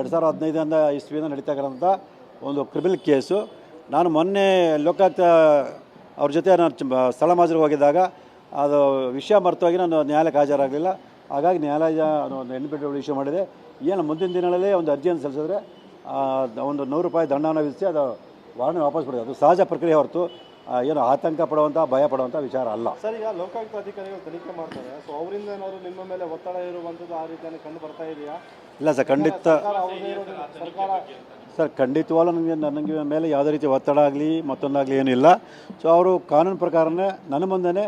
2015 ಇಸ್ವಿಯಿಂದ ನಡೀತಕ್ಕಂಥ ಒಂದು criminal case. ನಾನು ಮೊನ್ನೆ ಲೋಕಾಯುಕ್ತ ಅವ್ರ ಜೊತೆ ನಾನು ಸ್ಥಳ ಮಾಜರಿಗೆ ಹೋಗಿದ್ದಾಗ ಅದು ವಿಷಯ ಮರೆತೋಗಿ ನಾನು ನ್ಯಾಯಾಲಯಕ್ಕೆ ಹಾಜರಾಗಲಿಲ್ಲ. ಹಾಗಾಗಿ ನ್ಯಾಯಾಲಯ ಒಂದು NPW ಇಶ್ಯೂ ಮಾಡಿದೆ. ಏನು ಮುಂದಿನ ದಿನಗಳಲ್ಲೇ ಒಂದು ಅರ್ಜಿಯನ್ನು ಸಲ್ಲಿಸಿದ್ರೆ ಒಂದು ₹100 ದಂಡವನ್ನು ವಿಧಿಸಿ ಅದು ವಾರೆಂಟ್ ವಾಪಸ್ ಬಿಡೋದು. ಅದು ಸಹಜ ಪ್ರಕ್ರಿಯೆ ಹೊರತು ಏನು ಆತಂಕ ಪಡುವಂಥ ಭಯ ಪಡುವಂಥ ವಿಚಾರ ಅಲ್ಲ. ಸರ್, ಈಗ ಲೋಕಾಯುಕ್ತ ಅಧಿಕಾರಿಗಳು ತನಿಖೆ ಮಾಡ್ತಾರೆ, ಸೊ ಅವರಿಂದ ಏನಾದರೂ ನಿಮ್ಮ ಮೇಲೆ ಒತ್ತಡ ಇರುವಂಥದ್ದು ಆ ರೀತಿಯಲ್ಲಿ ಕಂಡು ಬರ್ತಾ ಇದೆಯಾ? ಇಲ್ಲ ಸರ್, ಖಂಡಿತ ಸರ್, ಖಂಡಿತವಾಗ್ಲೂ ನನಗೆ ಮೇಲೆ ಯಾವುದೇ ರೀತಿ ಒತ್ತಡ ಆಗಲಿ ಮತ್ತೊಂದಾಗಲಿ ಏನಿಲ್ಲ. ಸೊ ಅವರು ಕಾನೂನು ಪ್ರಕಾರನೇ ನನ್ನ ಮುಂದೆ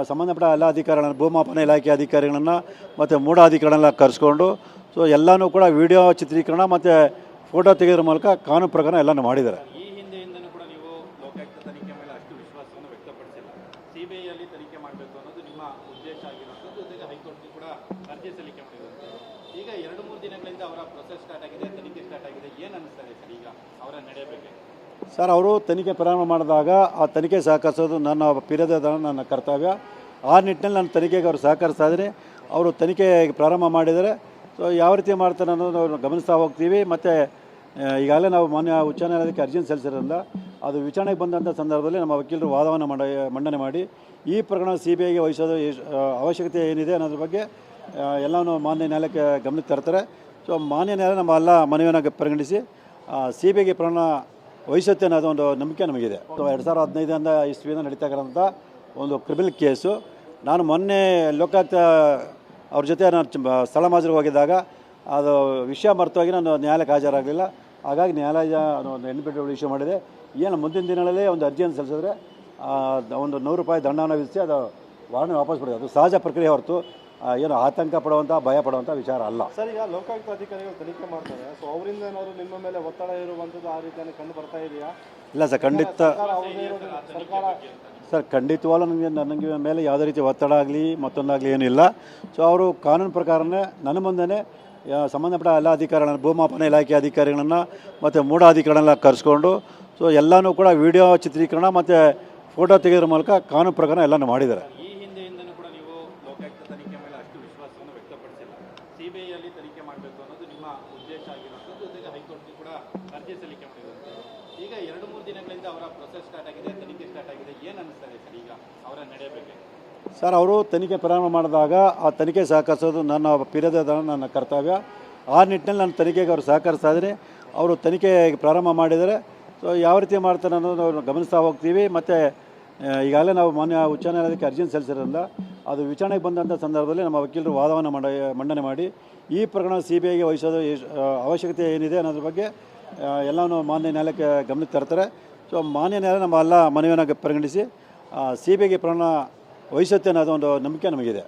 ಸಂಬಂಧಪಟ್ಟ ಎಲ್ಲ ಅಧಿಕಾರಿಗಳನ್ನು, ಭೂಮಾಪನ ಇಲಾಖೆ ಅಧಿಕಾರಿಗಳನ್ನು ಮತ್ತು ಮೂಢ ಅಧಿಕಾರಿಗಳನ್ನೆಲ್ಲ ಕರೆಸ್ಕೊಂಡು ಸೊ ಎಲ್ಲನೂ ಕೂಡ ವಿಡಿಯೋ ಚಿತ್ರೀಕರಣ ಮತ್ತು ಫೋಟೋ ತೆಗೆಯೋದ್ರ ಮೂಲಕ ಕಾನೂನು ಪ್ರಕಾರ ಎಲ್ಲನೂ ಮಾಡಿದ್ದಾರೆ. ಈ ಹಿಂದೆಯಿಂದನೂ ಕೂಡ ನೀವು ಲೋಕಾಯುಕ್ತ ತನಿಖೆ ಮೇಲೆ ಅಷ್ಟು ವಿಶ್ವಾಸವನ್ನು ವ್ಯಕ್ತಪಡಿಸಿಲ್ಲ. CBIಯಲ್ಲಿ ತನಿಖೆ ಮಾಡಬೇಕು ಅನ್ನೋದು ನಿಮ್ಮ ಉದ್ದೇಶ ಆಗಿರುವಂಥದ್ದು. ಜೊತೆಗೆ ಹೈಕೋರ್ಟ್ಗೆ ಕೂಡ ಅರ್ಜಿ ಸಲ್ಲಿಕೆ ಮಾಡಿರುವಂಥದ್ದು. ಈಗ 2-3 ದಿನಗಳಿಂದ ಅವರ ಪ್ರೊಸೆಸ್ ಸ್ಟಾರ್ಟ್ ಆಗಿದೆ, ತನಿಖೆ ಸ್ಟಾರ್ಟ್ ಆಗಿದೆ. ಏನು ಅನ್ನಿಸ್ತದೆ ಸರ್ ಈಗ ಅವರ ನಡೆಯಬೇಕು? ಸರ್, ಅವರು ತನಿಖೆ ಪ್ರಾರಂಭ ಮಾಡಿದಾಗ ಆ ತನಿಖೆ ಸಹಕರಿಸೋದು ನನ್ನ ಪಿರಿಯದ ನನ್ನ ಕರ್ತವ್ಯ. ಆ ನಿಟ್ಟಿನಲ್ಲಿ ನಾನು ತನಿಖೆಗೆ ಅವರು ಸಹಕರಿಸ್ತಾ ಇದ್ದೀನಿ. ಅವರು ತನಿಖೆ ಪ್ರಾರಂಭ ಮಾಡಿದರೆ ಸೊ ಯಾವ ರೀತಿ ಮಾಡ್ತಾರೆ ಅನ್ನೋದು ನಾವು ಗಮನಿಸ್ತಾ ಹೋಗ್ತೀವಿ. ಮತ್ತು ಈಗಾಗಲೇ ನಾವು ಮಾನ್ಯ ಉಚ್ಚ ನ್ಯಾಯಾಲಯಕ್ಕೆ ಅರ್ಜಿಯನ್ನು ಸಲ್ಲಿಸಿರೋದ್ರಿಂದ ಅದು ವಿಚಾರಣೆಗೆ ಬಂದಂಥ ಸಂದರ್ಭದಲ್ಲಿ ನಮ್ಮ ವಕೀಲರು ವಾದವನ್ನು ಮಂಡನೆ ಮಾಡಿ ಈ ಪ್ರಕರಣ CBIಗೆ ವಹಿಸೋದು ಅವಶ್ಯಕತೆ ಏನಿದೆ ಅನ್ನೋದ್ರ ಬಗ್ಗೆ ಎಲ್ಲನೂ ಮಾನ್ಯ ನ್ಯಾಯಾಲಯಕ್ಕೆ ಗಮನಕ್ಕೆ ತರ್ತಾರೆ. ಸೊ ಮಾನ್ಯ ನ್ಯಾಯಾಲಯ ನಮ್ಮ ಎಲ್ಲ ಮನವಿಯನ್ನು ಪರಿಗಣಿಸಿ CBIಗೆ ಪ್ರಕರಣ ವಹಿಸುತ್ತೆ ಅನ್ನೋದು ಒಂದು ನಂಬಿಕೆ ನಮಗಿದೆ. 2015 ಇಸ್ವಿಯಿಂದ ನಡೀತಕ್ಕಂಥ ಒಂದು ಕ್ರಿಮಿನಲ್ ಕೇಸು. ನಾನು ಮೊನ್ನೆ ಲೋಕಾಯುಕ್ತ ಅವ್ರ ಜೊತೆ ನಾನು ಸ್ಥಳ ಮಾಜರಿಗೆ ಹೋಗಿದ್ದಾಗ ಅದು ವಿಷಯ ಮರೆತೋಗಿ ನಾನು ನ್ಯಾಯಾಲಯಕ್ಕೆ ಹಾಜರಾಗಲಿಲ್ಲ. ಹಾಗಾಗಿ ನ್ಯಾಯಾಲಯ ಒಂದು NPW ಇಶ್ಯೂ ಮಾಡಿದೆ. ಏನು ಮುಂದಿನ ದಿನಗಳಲ್ಲೇ ಒಂದು ಅರ್ಜಿಯನ್ನು ಸಲ್ಲಿಸಿದ್ರೆ ಒಂದು ₹100 ದಂಡವನ್ನು ವಿಧಿಸಿ ಅದು ವಾರೆಂಟ್ ವಾಪಸ್ ಬಿಡೋದು. ಅದು ಸಹಜ ಪ್ರಕ್ರಿಯೆ ಹೊರತು ಏನು ಆತಂಕ ಪಡುವಂಥ ಭಯ ಪಡುವಂಥ ವಿಚಾರ ಅಲ್ಲ. ಸರ್, ಈಗ ಲೋಕಾಯುಕ್ತ ಅಧಿಕಾರಿಗಳು ತನಿಖೆ ಮಾಡ್ತಾರೆ, ಸೊ ಅವರಿಂದ ಏನಾದರೂ ನಿಮ್ಮ ಮೇಲೆ ಒತ್ತಡ ಇರುವಂಥದ್ದು ಆ ರೀತಿಯಲ್ಲಿ ಕಂಡು ಬರ್ತಾ ಇದೆಯಾ? ಇಲ್ಲ ಸರ್, ಖಂಡಿತ ಸರ್, ಖಂಡಿತವಾಗ್ಲೂ ನನಗೆ ಮೇಲೆ ಯಾವುದೇ ರೀತಿ ಒತ್ತಡ ಆಗಲಿ ಮತ್ತೊಂದಾಗಲಿ ಏನಿಲ್ಲ. ಸೊ ಅವರು ಕಾನೂನು ಪ್ರಕಾರನೇ ನನ್ನ ಮುಂದೆ ಸಂಬಂಧಪಟ್ಟ ಎಲ್ಲ ಅಧಿಕಾರಿಗಳನ್ನು, ಭೂಮಾಪನ ಇಲಾಖೆ ಅಧಿಕಾರಿಗಳನ್ನು ಮತ್ತು ಮೂಢ ಅಧಿಕಾರಿಗಳನ್ನೆಲ್ಲ ಕರೆಸ್ಕೊಂಡು ಸೊ ಎಲ್ಲನೂ ಕೂಡ ವಿಡಿಯೋ ಚಿತ್ರೀಕರಣ ಮತ್ತು ಫೋಟೋ ತೆಗೆಯೋದ್ರ ಮೂಲಕ ಕಾನೂನು ಪ್ರಕಾರ ಎಲ್ಲನೂ ಮಾಡಿದ್ದಾರೆ. ಈ ಹಿಂದೆಯಿಂದನೂ ಕೂಡ ನೀವು ಲೋಕಾಯುಕ್ತ ತನಿಖೆ ಮೇಲೆ ಅಷ್ಟು ವಿಶ್ವಾಸವನ್ನು ವ್ಯಕ್ತಪಡಿಸಿಲ್ಲ. CBIಯಲ್ಲಿ ತನಿಖೆ ಮಾಡಬೇಕು ಅನ್ನೋದು ನಿಮ್ಮ ಉದ್ದೇಶ ಆಗಿರುವಂಥದ್ದು. ಜೊತೆಗೆ ಹೈಕೋರ್ಟ್ಗೆ ಕೂಡ ಅರ್ಜಿ ಸಲ್ಲಿಕೆ ಮಾಡಿರುವಂಥದ್ದು. ಈಗ 2-3 ದಿನಗಳಿಂದ ಅವರ ಪ್ರೊಸೆಸ್ ಸ್ಟಾರ್ಟ್ ಆಗಿದೆ, ತನಿಖೆ ಸ್ಟಾರ್ಟ್ ಆಗಿದೆ. ಏನು ಅನ್ನಿಸ್ತದೆ ಸರ್ ಈಗ ಅವರ ನಡೆಯಬೇಕು? ಸರ್, ಅವರು ತನಿಖೆ ಪ್ರಾರಂಭ ಮಾಡಿದಾಗ ಆ ತನಿಖೆ ಸಹಕರಿಸೋದು ನನ್ನ ಪಿರಿಯದ ನನ್ನ ಕರ್ತವ್ಯ. ಆ ನಿಟ್ಟಿನಲ್ಲಿ ನಾನು ತನಿಖೆಗೆ ಅವರು ಸಹಕರಿಸ್ತಾ ಇದ್ದೀನಿ. ಅವರು ತನಿಖೆ ಪ್ರಾರಂಭ ಮಾಡಿದರೆ ಸೊ ಯಾವ ರೀತಿ ಮಾಡ್ತಾರೆ ಅನ್ನೋದು ನಾವು ಗಮನಿಸ್ತಾ ಹೋಗ್ತೀವಿ. ಮತ್ತು ಈಗಾಗಲೇ ನಾವು ಮಾನ್ಯ ಉಚ್ಚ ನ್ಯಾಯಾಲಯಕ್ಕೆ ಅರ್ಜಿಯನ್ನು ಸಲ್ಲಿಸಿರೋದ್ರಿಂದ ಅದು ವಿಚಾರಣೆಗೆ ಬಂದಂಥ ಸಂದರ್ಭದಲ್ಲಿ ನಮ್ಮ ವಕೀಲರು ವಾದವನ್ನು ಮಂಡನೆ ಮಾಡಿ ಈ ಪ್ರಕರಣ CBIಗೆ ವಹಿಸೋದು ಅವಶ್ಯಕತೆ ಏನಿದೆ ಅನ್ನೋದ್ರ ಬಗ್ಗೆ ಎಲ್ಲನೂ ಮಾನ್ಯ ನ್ಯಾಯಾಲಯಕ್ಕೆ ಗಮನಕ್ಕೆ ತರ್ತಾರೆ. ಸೊ ಮಾನ್ಯ ನ್ಯಾಯಾಲಯ ನಮ್ಮ ಎಲ್ಲ ಮನವಿಯನ್ನು ಪರಿಗಣಿಸಿ CBIಗೆ ಪ್ರಕರಣ ವಹಿಸುತ್ತೆ ಅನ್ನೋದು ಒಂದು ನಂಬಿಕೆ ನಮಗಿದೆ.